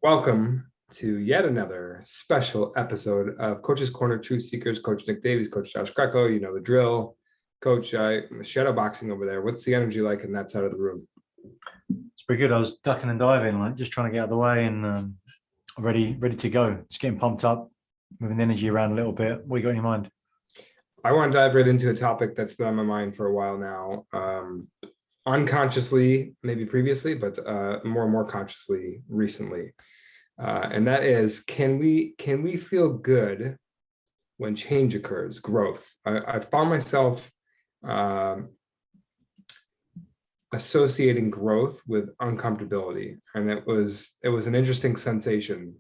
Welcome to yet another special episode of Coach's Corner Truth Seekers. Coach Nick Davies, Coach Josh Greco, you know the drill. Coach, shadow boxing over there. What's the energy like in that side of the room? It's pretty good. I was ducking and diving, like just trying to get out of the way and ready to go. Just getting pumped up, moving the energy around a little bit. What you got in your mind? I want to dive right into a topic that's been on my mind for a while now. Unconsciously, maybe previously, but more and more consciously recently. And that is, can we feel good when change occurs, growth? I found myself associating growth with uncomfortability, and it was an interesting sensation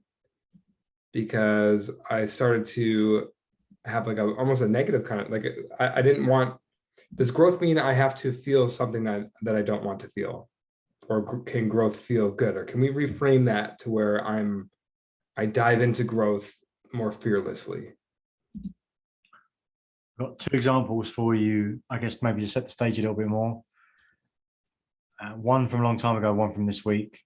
because I started to have like almost a negative kind of like I didn't want. Does growth mean I have to feel something that I don't want to feel, or can growth feel good, or can we reframe that to where I dive into growth more fearlessly? Got two examples for you. I guess maybe just set the stage a little bit more. One from a long time ago, one from this week.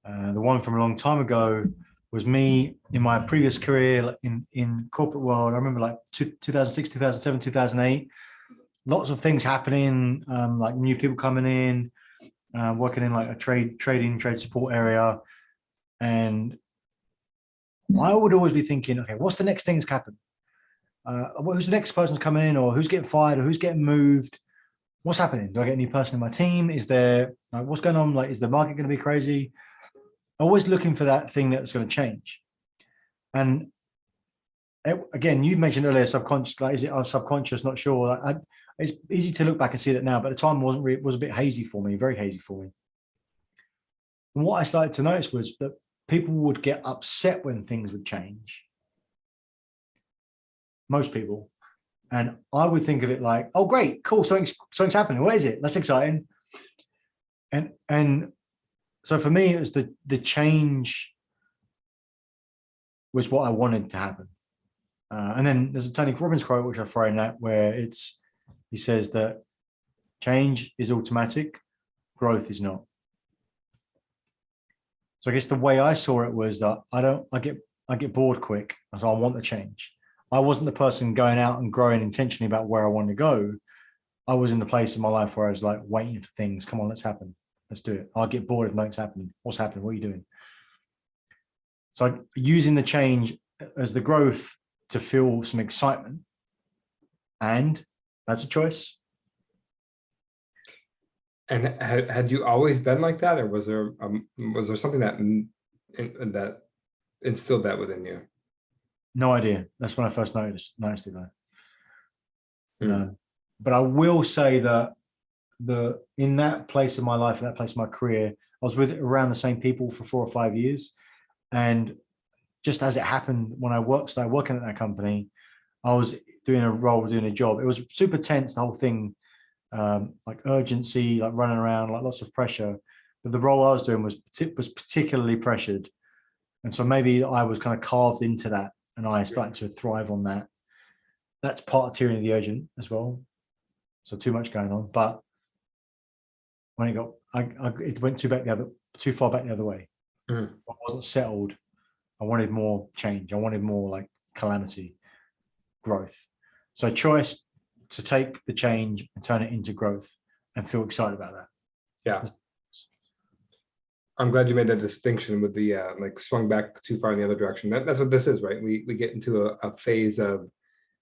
The one from a long time ago was me in my previous career, like in corporate world. I remember like 2006, 2007, 2008. Lots of things happening, like new people coming in, working in like a trade support area. And I would always be thinking, okay, what's the next thing that's happened? Who's the next person's coming in, or who's getting fired, or who's getting moved? What's happening? Do I get a new person in my team? Is there what's going on? Like, is the market going to be crazy? Always looking for that thing that's going to change. And again, you mentioned earlier subconscious. Like, is it subconscious? Not sure. It's easy to look back and see that now, but at the time was a bit hazy for me, very hazy for me. And what I started to notice was that people would get upset when things would change. Most people. And I would think of it like, oh, great, cool, something's happening. What is it? That's exciting. And so for me, it was the change was what I wanted to happen. And then there's a Tony Robbins quote, which I throw in that, where he says that change is automatic, growth is not. So I guess the way I saw it was that I get bored quick, so I want the change. I wasn't the person going out and growing intentionally about where I wanted to go. I was in the place in my life where I was like waiting for things. Come on, let's happen. Let's do it. I'll get bored if nothing's happening. What's happening? What are you doing? So using the change as the growth to feel some excitement, and that's a choice. And had you always been like that, or was there something that instilled that within you? No idea. That's when I first noticed it though. But I will say that in that place of my life, in that place of my career, I was with around the same people for 4 or 5 years. And just as it happened, when I started working at that company, I was doing a job. It was super tense, the whole thing, like urgency, like running around, like lots of pressure. But the role I was doing was particularly pressured. And so maybe I was kind of carved into that, and I started to thrive on that. That's part of tyranny of the urgent as well. So too much going on. But when it went too far back the other way. I wasn't settled. I wanted more change. I wanted more like calamity, growth. So choice to take the change and turn it into growth and feel excited about that. Yeah. I'm glad you made that distinction with the like swung back too far in the other direction. That's what this is, right? We get into a phase of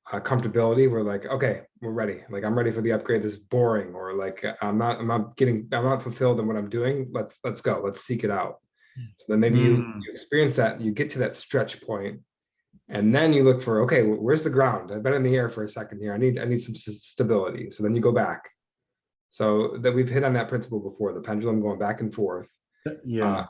comfortability. We're like, okay, we're ready. Like, I'm ready for the upgrade. This is boring, or like I'm not fulfilled in what I'm doing. Let's go. Let's seek it out. So then maybe you experience that, you get to that stretch point, and then you look for, okay, where's the ground? I've been in the air for a second here. I need some stability. So then you go back. So that we've hit on that principle before, the pendulum going back and forth. Yeah.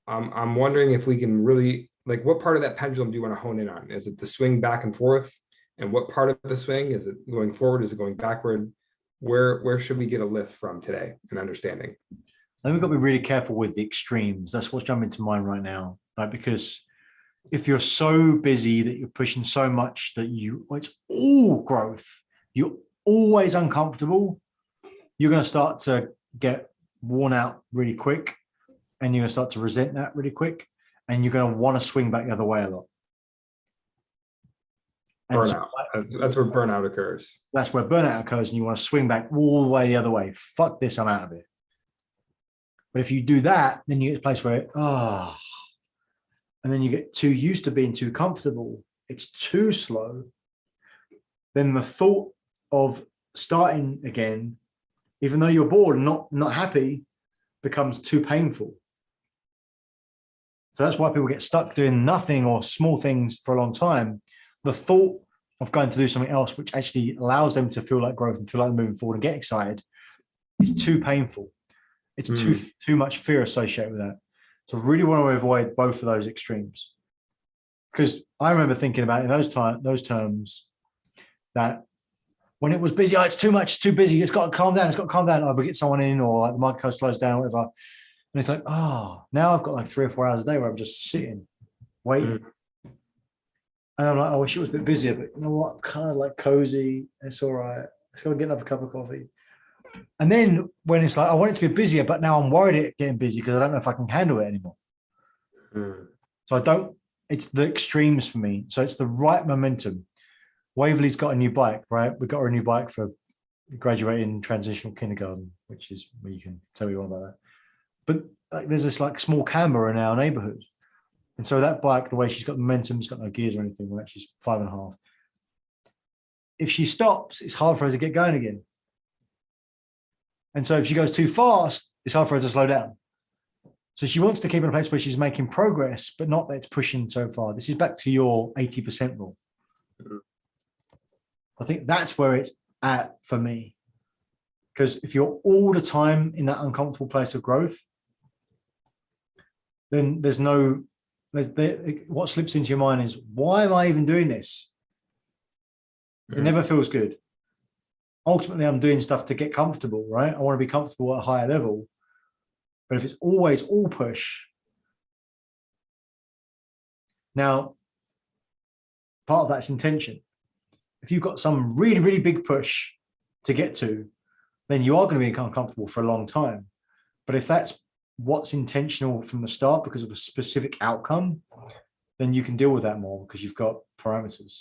I'm wondering if we can really, like, what part of that pendulum do you want to hone in on? Is it the swing back and forth? And what part of the swing? Is it going forward? Is it going backward? Where should we get a lift from today and understanding? I think we've got to be really careful with the extremes. That's what's jumping to mind right now, right? Because if you're so busy that you're pushing so much that it's all growth, you're always uncomfortable, you're going to start to get worn out really quick. and you're going to start to resent that really quick, and you're going to want to swing back the other way a lot. And so, burnout. That's where burnout occurs. That's where burnout occurs, and you want to swing back all the way the other way. Fuck this, I'm out of it. But if you do that, then you get to a place where, and then you get too used to being too comfortable. It's too slow. Then the thought of starting again, even though you're bored and not happy, becomes too painful. So that's why people get stuck doing nothing or small things for a long time. The thought of going to do something else, which actually allows them to feel like growth and feel like moving forward and get excited, is too painful. It's too much fear associated with that. So really want to avoid both of those extremes. Because I remember thinking about in those terms that when it was busy, it's too much, it's too busy, it's got to calm down, I would get someone in, or like the microphone slows down, whatever. And it's like, now I've got like 3 or 4 hours a day where I'm just sitting, waiting. And I'm like, I wish it was a bit busier, but you know what? I'm kind of like cozy. It's all right. Let's go get another cup of coffee. And then when it's like, I want it to be busier, but now I'm worried at getting busy because I don't know if I can handle it anymore. So it's the extremes for me. So it's the right momentum. Waverley's got a new bike, right? We got her a new bike for graduating transitional kindergarten, which is where you can tell me all about that. But like, there's this like small camber in our neighborhood. And so that bike, the way she's got momentum, it's got no gears or anything, well, she's 5.5. If she stops, it's hard for her to get going again. And so if she goes too fast, it's hard for her to slow down. So she wants to keep in a place where she's making progress, but not that it's pushing so far. This is back to your 80% rule. I think that's where it's at for me. Because if you're all the time in that uncomfortable place of growth, then what slips into your mind is, why am I even doing this? It never feels good. Ultimately, I'm doing stuff to get comfortable, right? I want to be comfortable at a higher level. But if it's always all push, now, part of that's intention. If you've got some really, really big push to get to, then you are going to be uncomfortable for a long time. But if that's what's intentional from the start because of a specific outcome, then you can deal with that more because you've got parameters.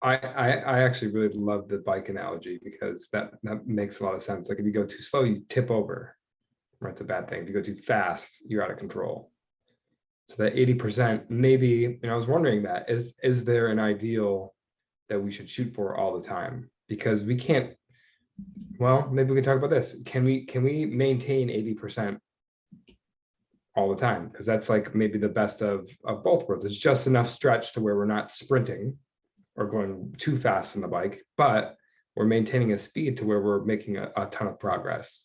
I actually really love the bike analogy because that makes a lot of sense. Like if you go too slow, you tip over, right? It's a bad thing. If you go too fast, you're out of control. So that 80%, maybe, and I was wondering that, is there an ideal that we should shoot for all the time? Because we can't, well, maybe we can talk about this. Can we maintain 80% all the time? Because that's like maybe the best of both worlds. It's just enough stretch to where we're not sprinting or going too fast on the bike, but we're maintaining a speed to where we're making a ton of progress.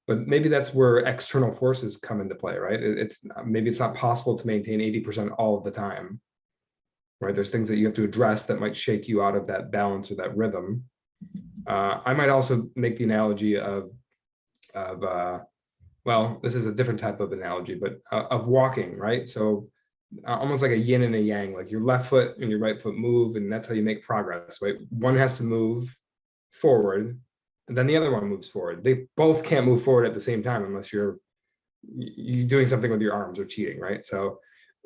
But maybe that's where external forces come into play, right? Maybe it's not possible to maintain 80% all of the time, right? There's things that you have to address that might shake you out of that balance or that rhythm. I might also make the analogy of well, this is a different type of analogy, but of walking, right? So almost like a yin and a yang, like your left foot and your right foot move, and that's how you make progress, right? One has to move forward, and then the other one moves forward. They both can't move forward at the same time unless you're doing something with your arms or cheating, right? So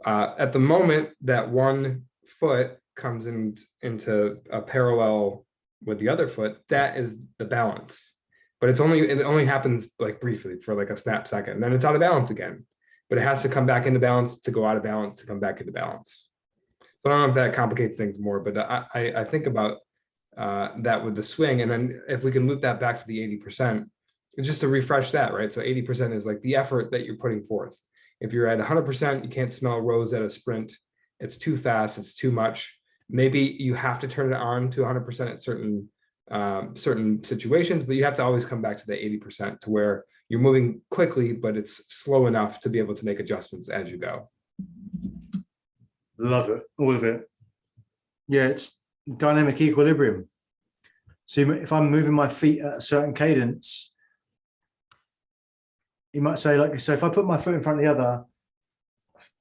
at the moment that one foot comes into a parallel with the other foot, that is the balance. But it only happens like briefly for like a snap second, and then it's out of balance again. But it has to come back into balance to go out of balance to come back into balance. So I don't know if that complicates things more, but I think about that with the swing. And then if we can loop that back to the 80%, just to refresh that, right? So 80% is like the effort that you're putting forth. If you're at 100%, you can't smell a rose at a sprint. It's too fast, it's too much. Maybe you have to turn it on to 100% at certain situations, but you have to always come back to the 80% to where you're moving quickly, but it's slow enough to be able to make adjustments as you go. Love it, all of it. Yeah, it's dynamic equilibrium. So if I'm moving my feet at a certain cadence, you might say, like, so if I put my foot in front of the other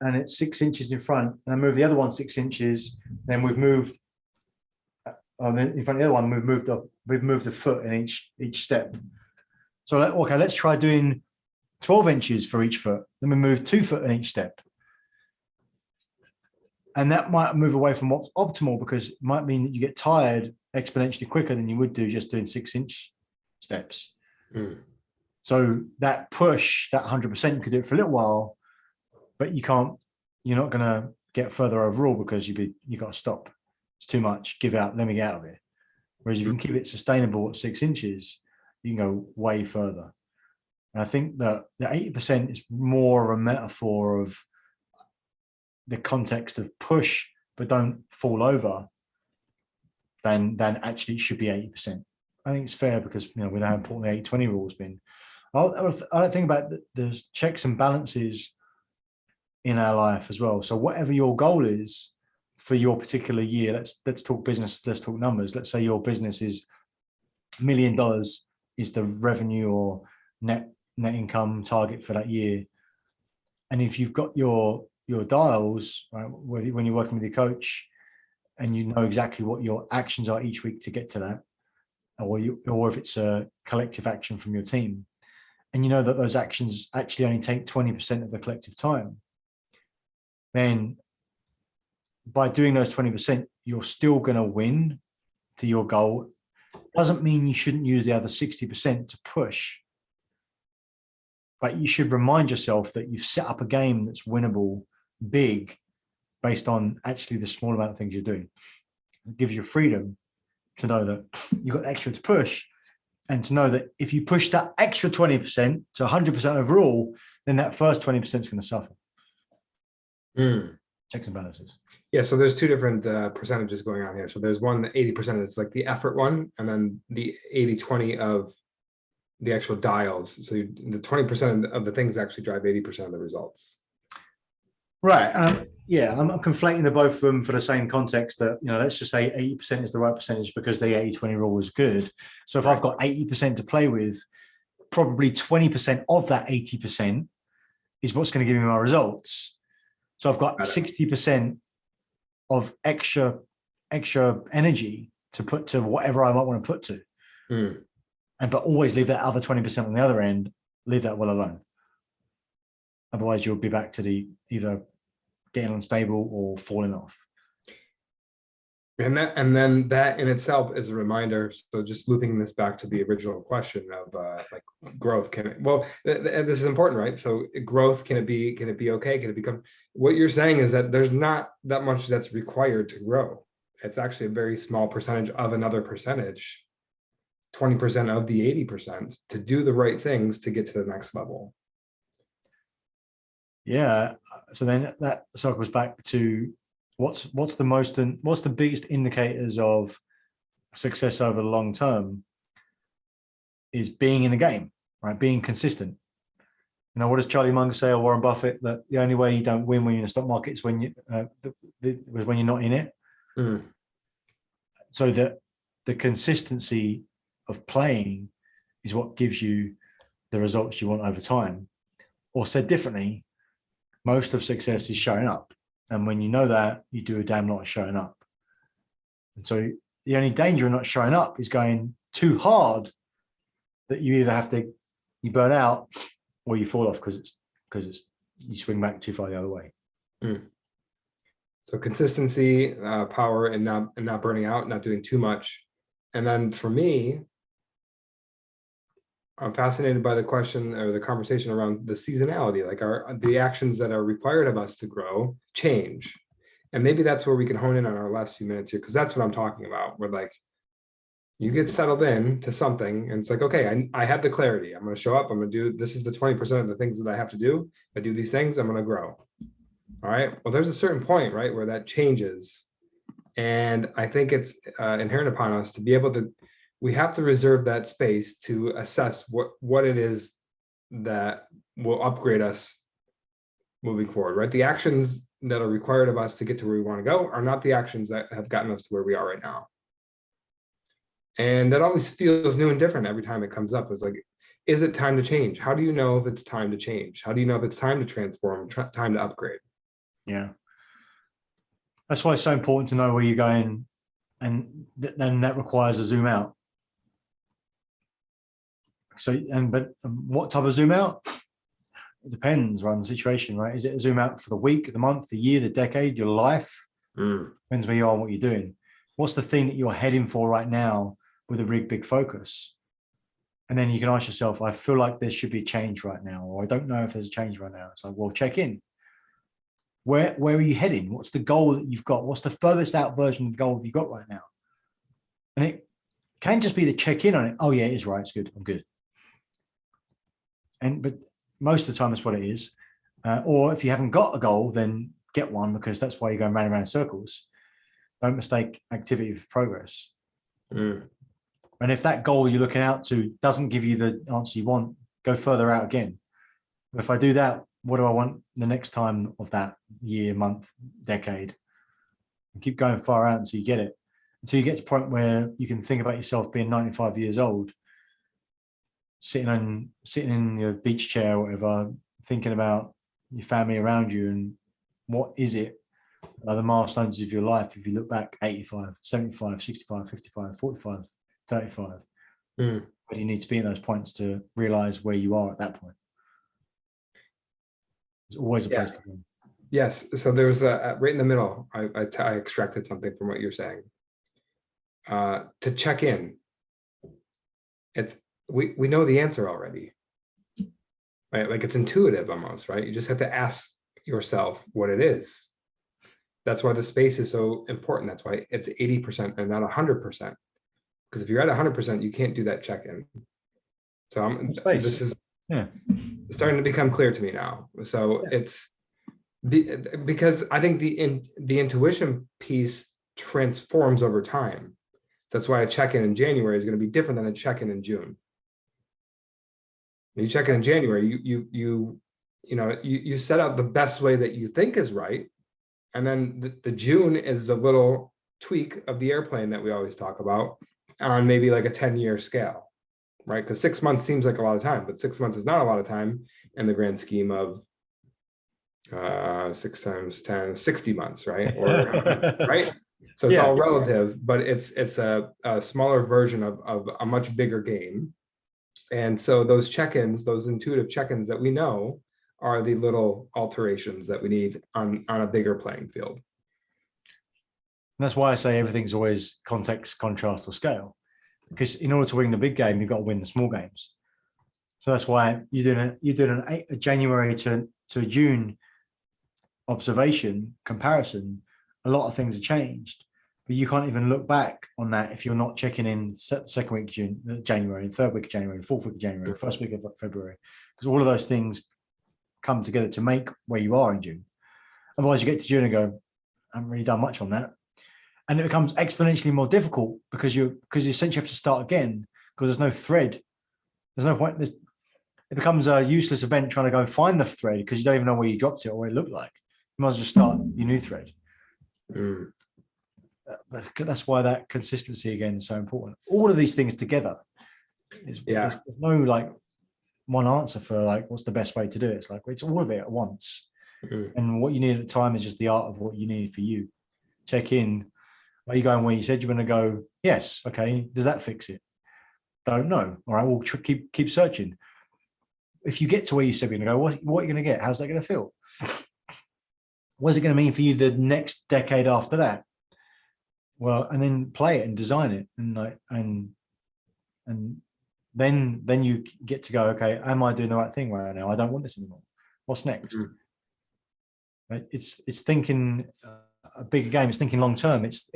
and it's 6 inches in front, and I move the other one 6 inches, then we've moved in front of the other one, we've moved a foot in each step. So okay, let's try doing 12 inches for each foot. Then we move 2 foot in each step. And that might move away from what's optimal, because it might mean that you get tired exponentially quicker than you would do just doing 6-inch steps. So that push, that 100%, you could do it for a little while, but you're not going to get further overall, because you got to stop. It's too much. Give out. Let me get out of here. Whereas if you can keep it sustainable at 6 inches, you can go way further. And I think that the 80% is more of a metaphor of the context of push, but don't fall over, than actually it should be 80%. I think it's fair, because with how important the 80-20 rule has been. I think about there's checks and balances in our life as well. So whatever your goal is for your particular year, let's talk business, let's talk numbers. Let's say your business is $1 million is the revenue or net income target for that year. And if you've got your dials, right, when you're working with your coach, and you know exactly what your actions are each week to get to that, or if it's a collective action from your team, and you know that those actions actually only take 20% of the collective time, then by doing those 20%, you're still going to win to your goal. Doesn't mean you shouldn't use the other 60% to push, but you should remind yourself that you've set up a game that's winnable big based on actually the small amount of things you're doing. It gives you freedom to know that you've got extra to push, and to know that if you push that extra 20% to 100% overall, then that first 20% is going to suffer. Checks and balances. Yeah, so there's two different percentages going on here. So there's one, the 80% is like the effort one, and then the 80-20 of the actual dials. So the 20% of the things actually drive 80% of the results. Right. Yeah, I'm conflating the both of them for the same context that, let's just say 80% is the right percentage because the 80-20 rule was good. So if I've got 80% to play with, probably 20% of that 80% is what's going to give me my results. So I've got 60% of extra energy to put to whatever I might want to put to. But always leave that other 20% on the other end, leave that well alone. Otherwise, you'll be back to the either getting unstable or falling off. And then that in itself is a reminder. So just looping this back to the original question of like growth, this is important, right? So growth, can it be okay? Can it become, what you're saying is that there's not that much that's required to grow. It's actually a very small percentage of another percentage, 20% of the 80%, to do the right things to get to the next level. Yeah. So then that circles back to what's the biggest indicators of success over the long term is being in the game, right? Being consistent. What does Charlie Munger say, or Warren Buffett, that the only way you don't win when you're in the stock market is when when you're not in it. So that the consistency of playing is what gives you the results you want over time. Or said differently, most of success is showing up. And when you know that, you do a damn lot of showing up. And so the only danger in not showing up is going too hard, that you either you burn out or you fall off because you swing back too far the other way. So consistency, power, and not burning out, not doing too much. And then for me, I'm fascinated by the question or the conversation around the seasonality, like the actions that are required of us to grow change. And maybe that's where we can hone in on our last few minutes here, because that's what I'm talking about. Where like you get settled in to something and it's like, okay, I have the clarity. I'm going to show up. I'm going to do, this is the 20% of the things that I have to do. If I do these things, I'm going to grow. All right. Well, there's a certain point, right, where that changes. And I think it's inherent upon us to be able to, we have to reserve that space to assess what it is that will upgrade us moving forward, right? The actions that are required of us to get to where we want to go are not the actions that have gotten us to where we are right now. And that always feels new and different every time it comes up. It's like, is it time to change? How do you know if it's time to change? How do you know if it's time to transform, time to upgrade? Yeah. That's why it's so important to know where you're going, and then that requires a zoom out. So, but what type of zoom out? It depends, right, on the situation, right? Is it a zoom out for the week, the month, the year, the decade, your life? Depends where you are and what you're doing. What's the thing that you're heading for right now with a really big focus? And then you can ask yourself, I feel like there should be a change right now, or I don't know if there's a change right now. It's like, well, check in. Where are you heading? What's the goal that you've got? What's the furthest out version of the goal you've got right now? And it can just be the check in on it. Oh yeah, it is right. It's good. I'm good. But most of the time, that's what it is. Or if you haven't got a goal, then get one, because that's why you're going round and round in circles. Don't mistake activity for progress. And if that goal you're looking out to doesn't give you the answer you want, go further out again. If I do that, what do I want the next time of that year, month, decade? And keep going far out until you get it. Until you get to the point where you can think about yourself being 95 years old, sitting in your beach chair or whatever, thinking about your family around you and what is it, the milestones of your life. If you look back 85, 75, 65, 55, 45, 35, where do you need to be in those points to realize where you are at that point? There's always a place to go. Yes. So there was right in the middle, I extracted something from what you're saying. To check in, we know the answer already, right? Like it's intuitive almost, right? You just have to ask yourself what it is. That's why the space is so important. That's why it's 80% and not 100%. Because if you're at 100%, you can't do that check-in. So this is starting to become clear to me now. So it's because I think the intuition piece transforms over time. So that's why a check-in in January is going to be different than a check-in in June. When you check in January, you set out the best way that you think is right, and then the June is the little tweak of the airplane that we always talk about on maybe like a 10-year scale, right? Because 6 months seems like a lot of time, but 6 months is not a lot of time in the grand scheme of 6 times 10, 60 months, right? Or right? So it's all relative, but it's a smaller version of a much bigger game. And so those check-ins, those intuitive check-ins that we know are the little alterations that we need on a bigger playing field. And that's why I say everything's always context, contrast, or scale. Because in order to win the big game, you've got to win the small games. So that's why you're doing a January to June observation comparison. A lot of things have changed, but you can't even look back on that if you're not checking in second week of January, third week of January, fourth week of January, first week of February, because all of those things come together to make where you are in June. Otherwise, you get to June and go, I haven't really done much on that. And it becomes exponentially more difficult because you essentially have to start again because there's no thread. There's no point. It becomes a useless event trying to go find the thread because you don't even know where you dropped it or what it looked like. You might as well just start your new thread. That's why that consistency again is so important. All of these things together. There's no like one answer for like what's the best way to do it. It's like it's all of it at once. And what you need at the time is just the art of what you need for you. Check in. Are you going where you said you're going to go? Yes. Okay. Does that fix it? Don't know. All right. We'll keep searching. If you get to where you said you're going to go, what are you going to get? How's that going to feel? What's it going to mean for you the next decade after that? Well, and then play it and design it, and then you get to go. Okay, am I doing the right thing right now? I don't want this anymore. What's next? Right? It's thinking a bigger game. It's thinking long term. It's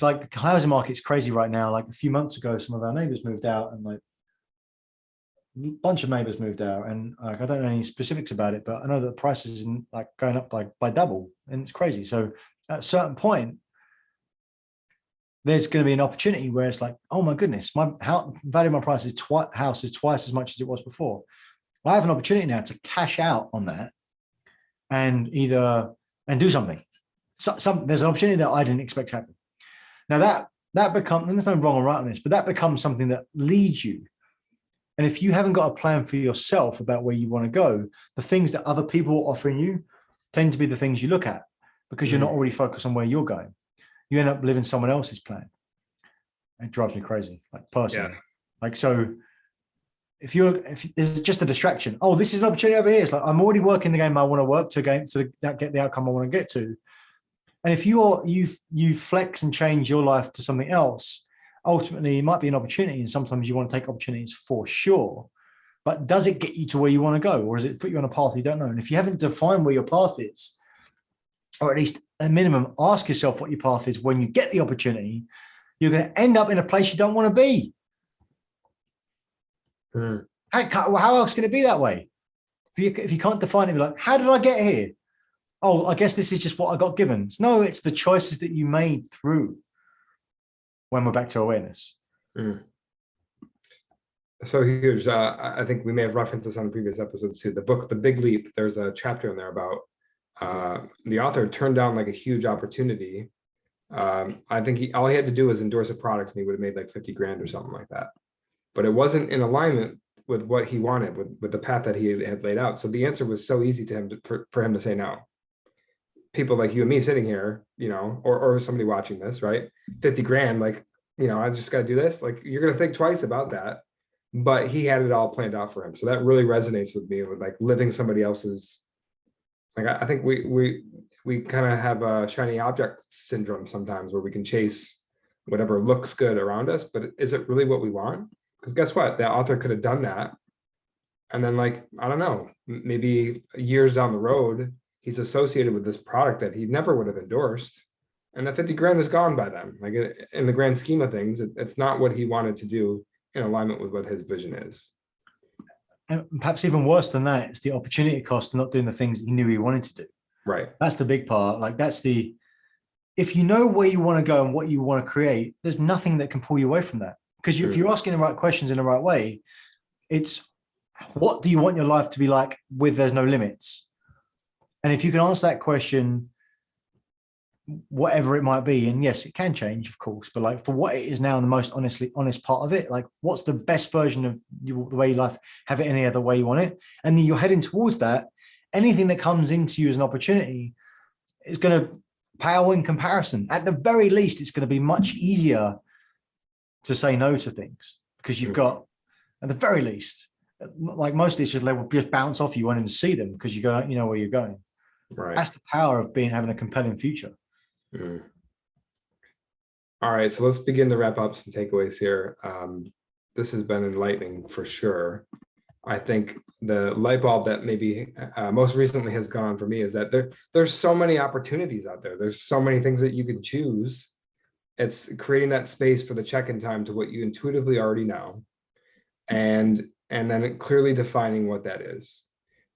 like the housing market's crazy right now. Like a few months ago, some of our neighbors moved out, and like a bunch of neighbors moved out, and like I don't know any specifics about it, but I know that the prices is like going up by double, and it's crazy. So at a certain point, there's going to be an opportunity where it's like, oh my goodness, my value of my house is twice as much as it was before. I have an opportunity now to cash out on that and do something. There's an opportunity that I didn't expect to happen. Now that becomes, and there's no wrong or right on this, but that becomes something that leads you. And if you haven't got a plan for yourself about where you want to go, the things that other people are offering you tend to be the things you look at because you're not already focused on where you're going. You end up living someone else's plan. It drives me crazy, like personally. Like, so if this is just a distraction, oh, this is an opportunity over here. It's like I'm already working the game I want to work to get the outcome I want to get to. And if you flex and change your life to something else, ultimately it might be an opportunity, and sometimes you want to take opportunities for sure. But does it get you to where you want to go, or does it put you on a path you don't know? And if you haven't defined where your path is, or at least at minimum, ask yourself what your path is when you get the opportunity, you're going to end up in a place you don't want to be. How else can it be that way? If you can't define it, be like, how did I get here? Oh, I guess this is just what I got given. No, it's the choices that you made through when we're back to awareness. So huge. I think we may have referenced this on previous episodes too. The book, The Big Leap, there's a chapter in there about the author turned down like a huge opportunity. I think all he had to do was endorse a product and he would have made like 50 grand or something like that. But it wasn't in alignment with what he wanted, with the path that he had laid out. So the answer was so easy to him for him to say no. People like you and me sitting here, or somebody watching this, right? 50 grand, like, I just got to do this. Like, you're going to think twice about that. But he had it all planned out for him. So that really resonates with me, with like living somebody else's. Like, I think we kind of have a shiny object syndrome sometimes, where we can chase whatever looks good around us, but is it really what we want? Because guess what? The author could have done that. And then, like, I don't know, maybe years down the road, he's associated with this product that he never would have endorsed. And that 50 grand is gone by then. Like, in the grand scheme of things, it's not what he wanted to do in alignment with what his vision is. And perhaps even worse than that, it's the opportunity cost of not doing the things that he knew he wanted to do. Right. That's the big part. Like, if you know where you want to go and what you want to create, there's nothing that can pull you away from that. Because if you're asking the right questions in the right way, it's, what do you want your life to be like with there's no limits? And if you can answer that question, whatever it might be, and yes, it can change, of course, but like, for what it is now, the most honest part of it, like, what's the best version of the way you life, have it any other way you want it, and then you're heading towards that. Anything that comes into you as an opportunity is going to pale in comparison. At the very least, it's going to be much easier to say no to things, because you've got, at the very least, like, mostly it's just, like, will just bounce off you wanting to see them because you know where you're going. Right. That's the power of having a compelling future. All right, so let's begin to wrap up some takeaways here. This has been enlightening for sure. I think the light bulb that maybe most recently has gone on for me is that there's so many opportunities out there. There's so many things that you can choose. It's creating that space for the check-in time to what you intuitively already know, and then clearly defining what that is.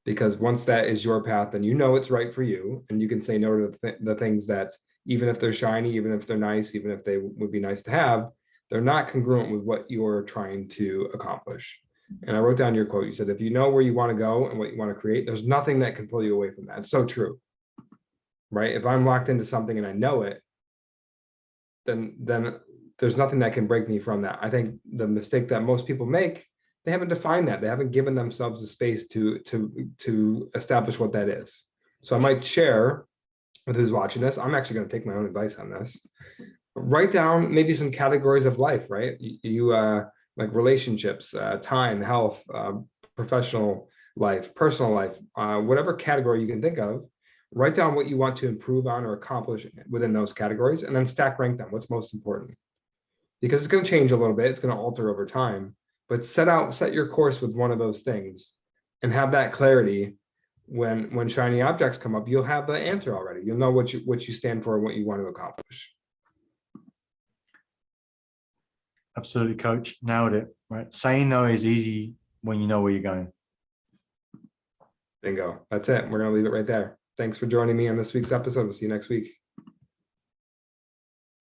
Because once that is your path, then you know it's right for you, and you can say no to the things that, even if they're shiny, even if they're nice, even if they would be nice to have, they're not congruent with what you're trying to accomplish. And I wrote down your quote. You said, if you know where you want to go and what you want to create, there's nothing that can pull you away from that. It's so true, right? If I'm locked into something and I know it, then there's nothing that can break me from that. I think the mistake that most people make, they haven't defined that. They haven't given themselves the space to establish what that is. So I might share with who's watching this. I'm actually going to take my own advice on this. Write down maybe some categories of life, right? You like relationships, time, health, professional life, personal life, whatever category you can think of. Write down what you want to improve on or accomplish within those categories, and then stack rank them. What's most important? Because it's going to change a little bit. It's going to alter over time. But set your course with one of those things, and have that clarity. When shiny objects come up, you'll have the answer already. You'll know what you stand for and what you want to accomplish. Absolutely, coach. Nailed it. Right. Saying no is easy when you know where you're going. Bingo. That's it. We're going to leave it right there. Thanks for joining me on this week's episode. We'll see you next week.